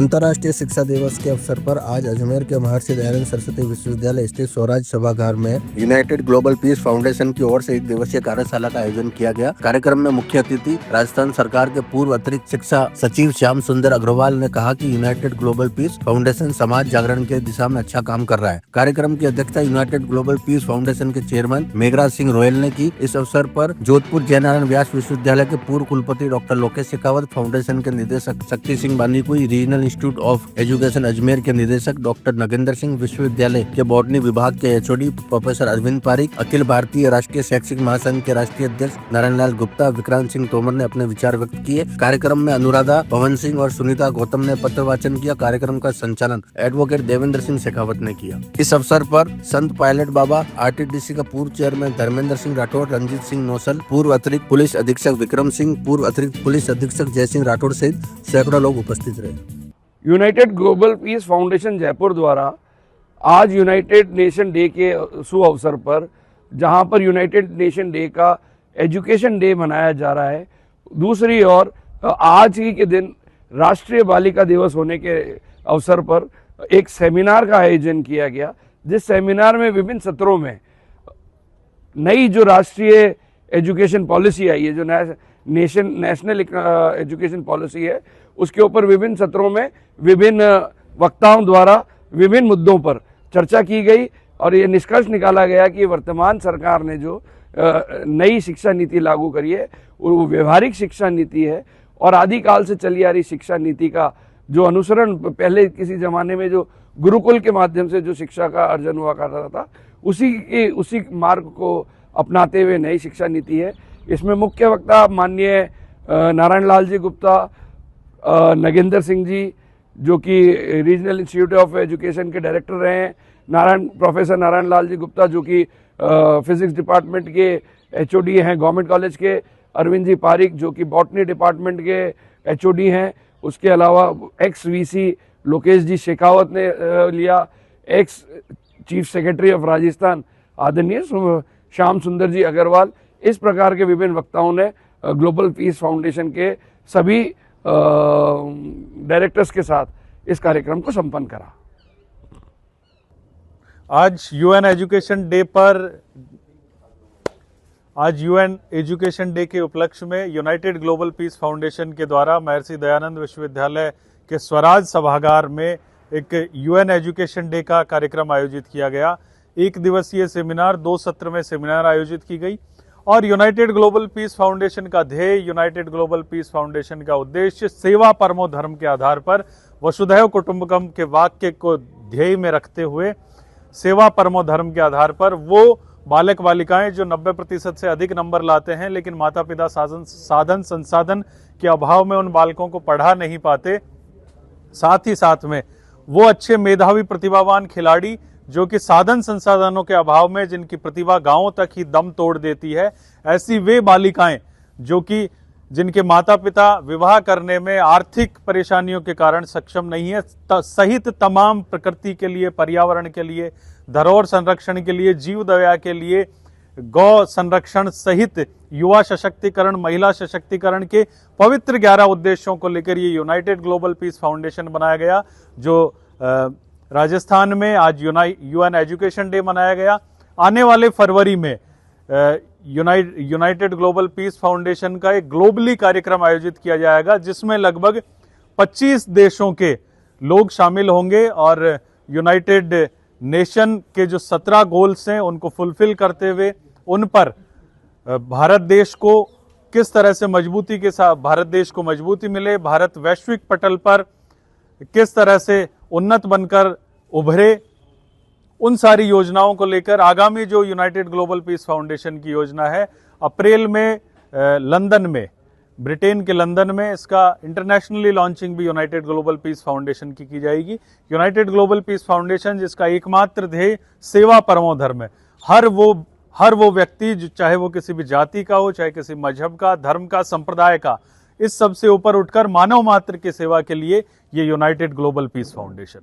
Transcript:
अंतर्राष्ट्रीय शिक्षा दिवस के अवसर पर आज अजमेर के महर्षि दयानंद सरस्वती विश्वविद्यालय स्थित स्वराज सभागार में यूनाइटेड ग्लोबल पीस फाउंडेशन की ओर से एक दिवसीय कार्यशाला का आयोजन किया गया। कार्यक्रम में मुख्य अतिथि राजस्थान सरकार के पूर्व अतिरिक्त शिक्षा सचिव श्याम सुंदर अग्रवाल ने कहा कि यूनाइटेड ग्लोबल पीस फाउंडेशन समाज जागरण के दिशा में अच्छा काम कर रहा है। कार्यक्रम की अध्यक्षता यूनाइटेड ग्लोबल पीस फाउंडेशन के चेयरमैन मेघराज सिंह रोयल ने की। इस अवसर पर जोधपुर जयनारायण व्यास विश्वविद्यालय के पूर्व कुलपति डॉक्टर लोकेश शेखावत, फाउंडेशन के निदेशक Shakti Singh Bandikui, regional institute of education Ajmer के निदेशक डॉक्टर नगेंद्र सिंह, विश्वविद्यालय के बॉटनी विभाग के एचओडी प्रोफेसर अरविंद पारिक, अखिल भारतीय राष्ट्रीय शैक्षिक महासंघ के राष्ट्रीय अध्यक्ष नारायण लाल गुप्ता, विक्रांत सिंह तोमर ने अपने विचार व्यक्त किए। कार्यक्रम में अनुराधा पवन सिंह और सुनीता गौतम ने पत्र वाचन किया। कार्यक्रम का संचालन एडवोकेट देवेंद्र सिंह शेखावत ने किया। इस अवसर पर संत पायलट बाबा, आरटीडीसी का पूर्व चेयरमैन धर्मेंद्र सिंह राठौर, रंजीत सिंह नौसल, पूर्व अतिरिक्त पुलिस अधीक्षक विक्रम सिंह, पूर्व अतिरिक्त पुलिस अधीक्षक जय सिंह राठौर सहित सैकड़ों लोग उपस्थित रहे। United global peace foundation Jaipur द्वारा आज यूनाइटेड नेशन डे के शुभ अवसर पर, जहां पर यूनाइटेड नेशन डे का एजुकेशन डे मनाया जा रहा है, दूसरी ओर आज ही के दिन राष्ट्रीय बालिका दिवस होने के अवसर पर एक सेमिनार का आयोजन किया गया, जिस सेमिनार में विभिन्न सत्रों में नई जो राष्ट्रीय एजुकेशन पॉलिसी आई है, जो नेशनल एजुकेशन पॉलिसी है, उसके ऊपर विभिन्न सत्रों में विभिन्न वक्ताओं द्वारा विभिन्न मुद्दों पर चर्चा की गई और ये निष्कर्ष निकाला गया कि वर्तमान सरकार ने जो नई शिक्षा नीति लागू करी है वो व्यवहारिक शिक्षा नीति है और आदिकाल से चली आ रही शिक्षा नीति का जो अनुसरण पहले किसी जमाने में जो गुरुकुल के माध्यम से जो शिक्षा का अर्जन हुआ करता था, उसी मार्ग को अपनाते हुए नई शिक्षा नीति है। इसमें मुख्य वक्ता माननीय नारायण लाल जी गुप्ता, नगेंद्र सिंह जी जो कि रीजनल इंस्टीट्यूट ऑफ एजुकेशन के डायरेक्टर रहे हैं, प्रोफेसर नारायण लाल जी गुप्ता जो कि फिजिक्स डिपार्टमेंट के एचओडी हैं गवर्नमेंट कॉलेज के, अरविंद जी पारिक जो कि बॉटनी डिपार्टमेंट के एचओडी हैं, उसके अलावा एक्स वीसी लोकेश जी शेखावत ने लिया, ex chief secretary of Rajasthan आदरणीय श्याम सुंदर जी अग्रवाल। इस प्रकार के विभिन्न वक्ताओं ने ग्लोबल पीस फाउंडेशन के सभी डायरेक्टर्स के साथ इस कार्यक्रम को संपन्न करा। आज यूएन एजुकेशन डे के उपलक्ष्य में यूनाइटेड ग्लोबल पीस फाउंडेशन के द्वारा महर्षि दयानंद विश्वविद्यालय के स्वराज सभागार में एक यूएन एजुकेशन डे का कार्यक्रम आयोजित किया गया। एक दिवसीय सेमिनार, 2 सत्र में सेमिनार आयोजित की गई और यूनाइटेड ग्लोबल पीस फाउंडेशन का ध्येय, यूनाइटेड ग्लोबल पीस फाउंडेशन का उद्देश्य सेवा परमो धर्म के आधार पर, वसुधैव कुटुंबकम के वाक्य को ध्येय में रखते हुए सेवा परमो धर्म के आधार पर वो बालक बालिकाएं जो 90% से अधिक नंबर लाते हैं लेकिन माता पिता साधन संसाधन के अभाव में उन बालकों को पढ़ा नहीं पाते, साथ ही साथ में वो अच्छे मेधावी प्रतिभावान खिलाड़ी जो कि साधन संसाधनों के अभाव में जिनकी प्रतिभा गांवों तक ही दम तोड़ देती है, ऐसी वे बालिकाएं जो कि जिनके माता पिता विवाह करने में आर्थिक परेशानियों के कारण सक्षम नहीं है, सहित तमाम प्रकृति के लिए, पर्यावरण के लिए, धरोहर संरक्षण के लिए, जीव दया के लिए, गौ संरक्षण सहित युवा सशक्तिकरण, महिला सशक्तिकरण के पवित्र 11 उद्देश्यों को लेकर ये यूनाइटेड ग्लोबल पीस फाउंडेशन बनाया गया, जो राजस्थान में आज यूएन एजुकेशन डे मनाया गया। आने वाले फरवरी में यूनाइटेड ग्लोबल पीस फाउंडेशन का एक ग्लोबली कार्यक्रम आयोजित किया जाएगा जिसमें लगभग 25 देशों के लोग शामिल होंगे और यूनाइटेड नेशन के जो 17 गोल्स हैं उनको फुलफिल करते हुए उन पर भारत देश को किस तरह से मजबूती के साथ भारत देश को मजबूती मिले, भारत वैश्विक पटल पर किस तरह से उन्नत बनकर उभरे, उन सारी योजनाओं को लेकर आगामी जो यूनाइटेड ग्लोबल पीस फाउंडेशन की योजना है, अप्रैल में लंदन में, ब्रिटेन के लंदन में इसका इंटरनेशनली लॉन्चिंग भी यूनाइटेड ग्लोबल पीस फाउंडेशन की जाएगी। यूनाइटेड ग्लोबल पीस फाउंडेशन जिसका एकमात्र ध्येय सेवा परमो धर्म है। हर वो व्यक्ति जो चाहे वो किसी भी जाति का हो, चाहे किसी मजहब का, धर्म का, संप्रदाय का, इस सब से ऊपर उठकर मानव मात्र की सेवा के लिए ये यूनाइटेड ग्लोबल पीस फाउंडेशन